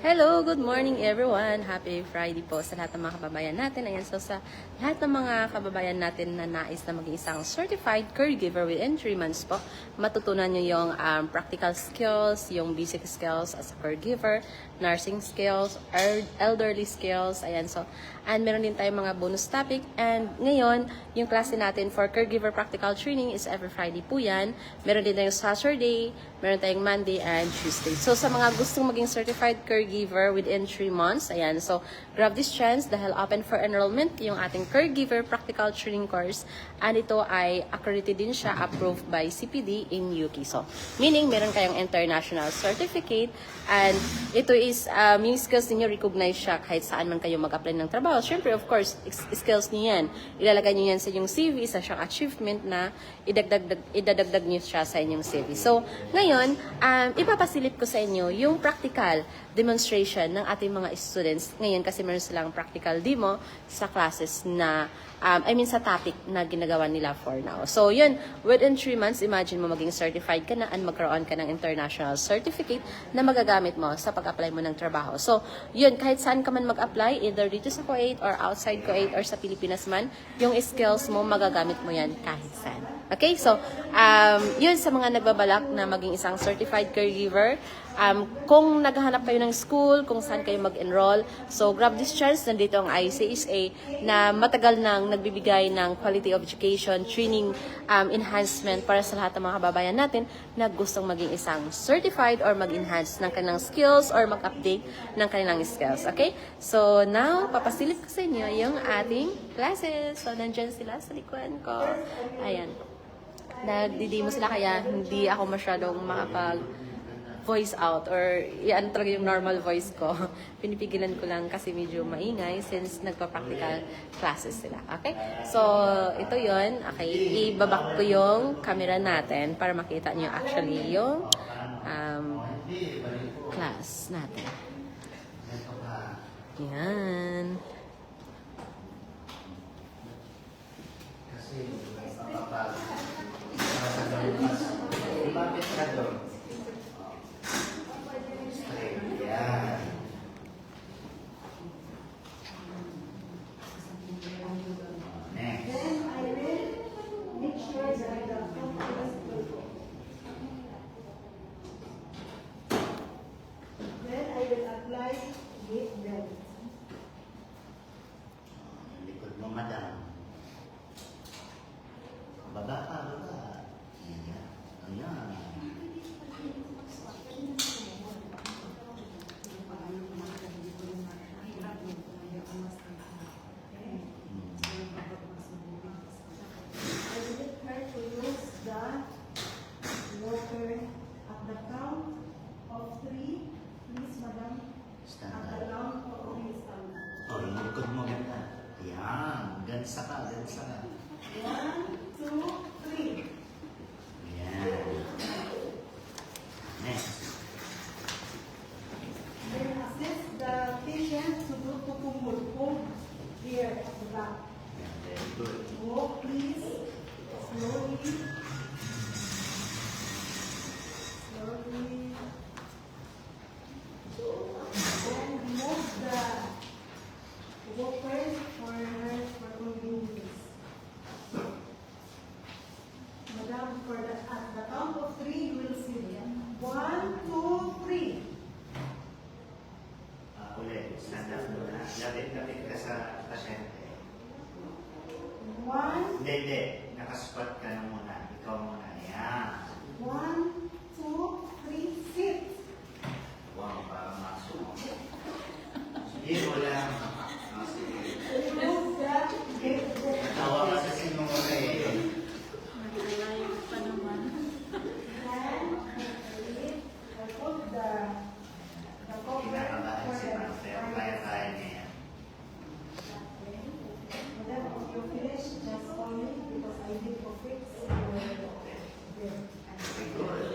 Hello, good morning everyone. Happy Friday po sa lahat ng mga kababayan natin. Ayan, so sa lahat ng mga kababayan natin na nais na maging isang certified caregiver within 3 months po, matutunan nyo yung practical skills, yung basic skills as a caregiver, nursing skills, elderly skills. Ayan, so, and meron din tayong mga bonus topic. And ngayon, yung klase natin for caregiver practical training is every Friday po yan. Meron din tayong Saturday, meron tayong Monday and Tuesday. So sa mga gustong maging certified caregiver within 3 months, ayan, so grab this chance dahil open for enrollment yung ating caregiver practical training course, and ito ay accredited din siya, approved by CPD in UK. So meaning meron kayong international certificate, and ito is yung skills niyo recognize siya kahit saan man kayo mag-apply ng trabaho. Siyempre, of course, skills niyo yan. Ilalagay niyo yan sa inyong CV, sa siyang achievement na idadagdag niyo siya sa inyong CV. So ngayon, ipapasilip ko sa inyo yung practical demonstration ng ating mga students ngayon kasi meron silang practical demo sa classes na, sa topic na ginagawa nila for now. So yun, within 3 months, imagine mo maging certified ka na and magkaroon ka ng international certificate na magagamit mo sa pag-apply mo ng trabaho. So yun, kahit saan ka man mag-apply, either dito sa Kuwait or outside Kuwait or sa Pilipinas man, yung skills mo, magagamit mo yan kahit saan. Okay, so yun sa mga nagbabalak na maging isang certified caregiver, kung naghahanap kayo ng school, kung saan kayo mag-enroll, so grab this chance. Nandito ang ICSA na matagal nang nagbibigay ng quality of education, training, enhancement para sa lahat ng mga kababayan natin na gustong maging isang certified or mag-enhance ng kanilang skills or mag-update ng kanilang skills. Okay? So now, papasilip ko sa inyo yung ating classes. So nandyan sila sa likuan ko. Ayan. Nagdidemo sila kaya hindi ako masyadong makapag voice out or yan talaga yung normal voice ko. Pinipigilan ko lang kasi medyo maingay since nagpa-practical classes sila. Okay? So, ito yon. Okay, ibabak ko yung camera natin para makita nyo actually yung class natin. Yan. Bakit ka doon? Straight. Yan. Next. Then I will make sure that the confidence will go. Then I will apply gate belt. Likod mo, madam. Baba ka, baba. Ayan. Ayan. I will try to use the water at the count of 3. Please, madam. Stand At the up. count of 3 stand. Oh, yung likod mo ganda. Ayan. Gansa ka, gansa ka. 1, 2, 3. Ayan. Next. Then assist the patient to do to hold here at the back. Ayan, very good. Walk please, slowly. Slowly. And remove the walker for her for convenience. Madam, for the, at the count of 3, you will see. 1, 2, 3. Ulit. Stand up muna. Lapit-lapit ka sa pasyente. 1, Hindi. Nakasquat ka na muna. Ikaw muna. Ayan. 1, 2, 3, sit. Wow, para masok. Sige, wala. Sige. Remove the gate book. Tawa ka sa sinungaling eh. I put the cover Kinakabahan for si the Ma'am, pero kaya-kaya niya yan. And then if you finish, just call me because I need to fix your Very good.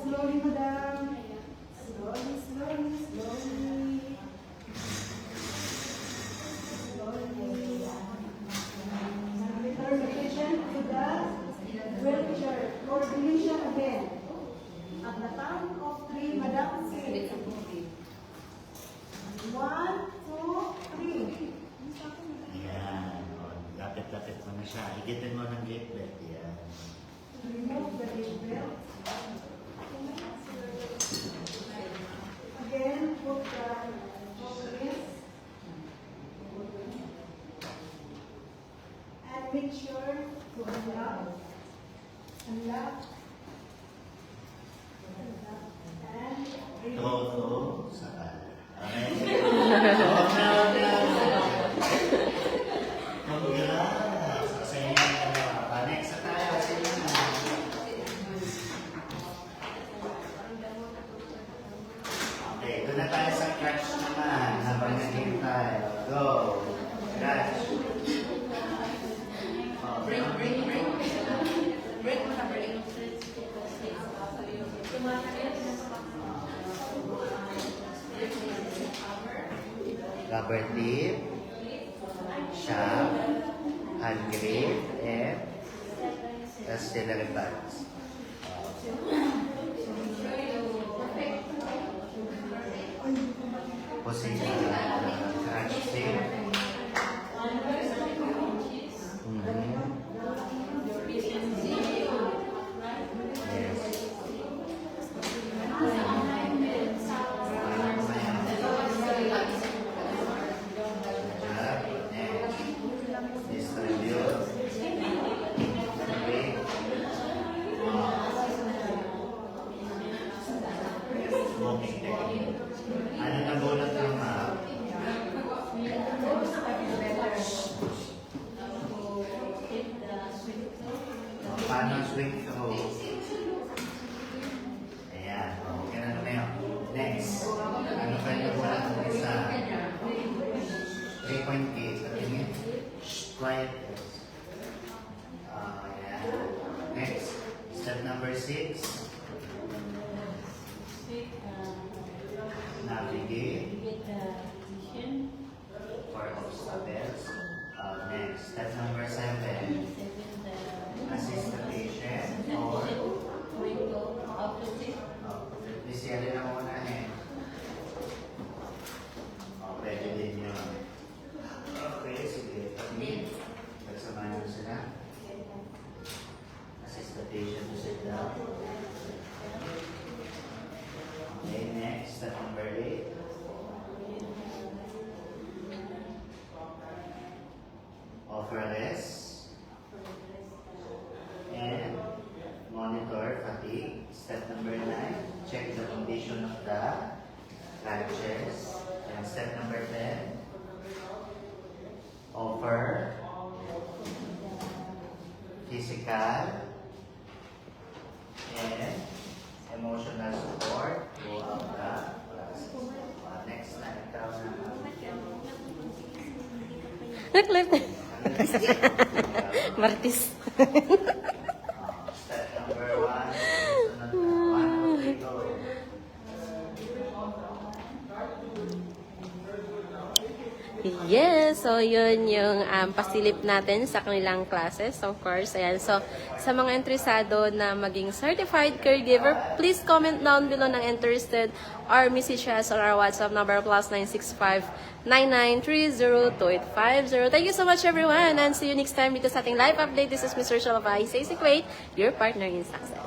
slowly, madam. Slowly, slowly, slowly. Slowly. And return the patient to the wheelchair. Coordination again. At the count of 3, madam, sit. 1, 2, 3. Ayan. O, lapit-lapit mo na siya. Higitin mo ng gate belt. Ayan. Remove the gate belt. Again, put the focus. And make sure to unlock. Unlock. And Todo sa kanan. Okay? Congrats! Sa inyo yung dalawa. Next na tayo. Sa inyo na. Okay, doon na tayo sa crutch naman. Habang naghintay. Go! Crutch. Break. Break mo na, break. Rubber tip, shaft, hand grip, and auxiliary bands. Pusing crutch tip. Yes. Smoking technique. Ano na bulat ng map? Paano swing to hose? Ayan. Okay na naman yun. Next. Ano pa yung bulat ng isa? 3-point gauge. Patingin. Quiet. Ayan. Next. Step number 6. Navigate for obstacles. Next, step number 7. Assist the patient or Lisiali na muna eh. Pwede din yun. Okay, sige. Pagsamahan mo sila. Assist the patient to sit down. Okay, next, step number 8. Offer rest. And monitor fatigue. Step number 9, check the condition of the crutches. And step number 10, offer physical and emotional support throughout the class. Next na ikaw na. Nag-live. Martis. Step number 1, sunod na. 1, 2, 3, go. Yes, so yun yung pasilip natin sa kanilang classes, of course. Ayan, so sa mga interesado na maging certified caregiver, please comment down below ng interested or message us on our WhatsApp number +965-9930-2850. Thank you so much everyone and see you next time dito sa ating live update. This is Mr. Shalabay, Say Wait, your partner in success.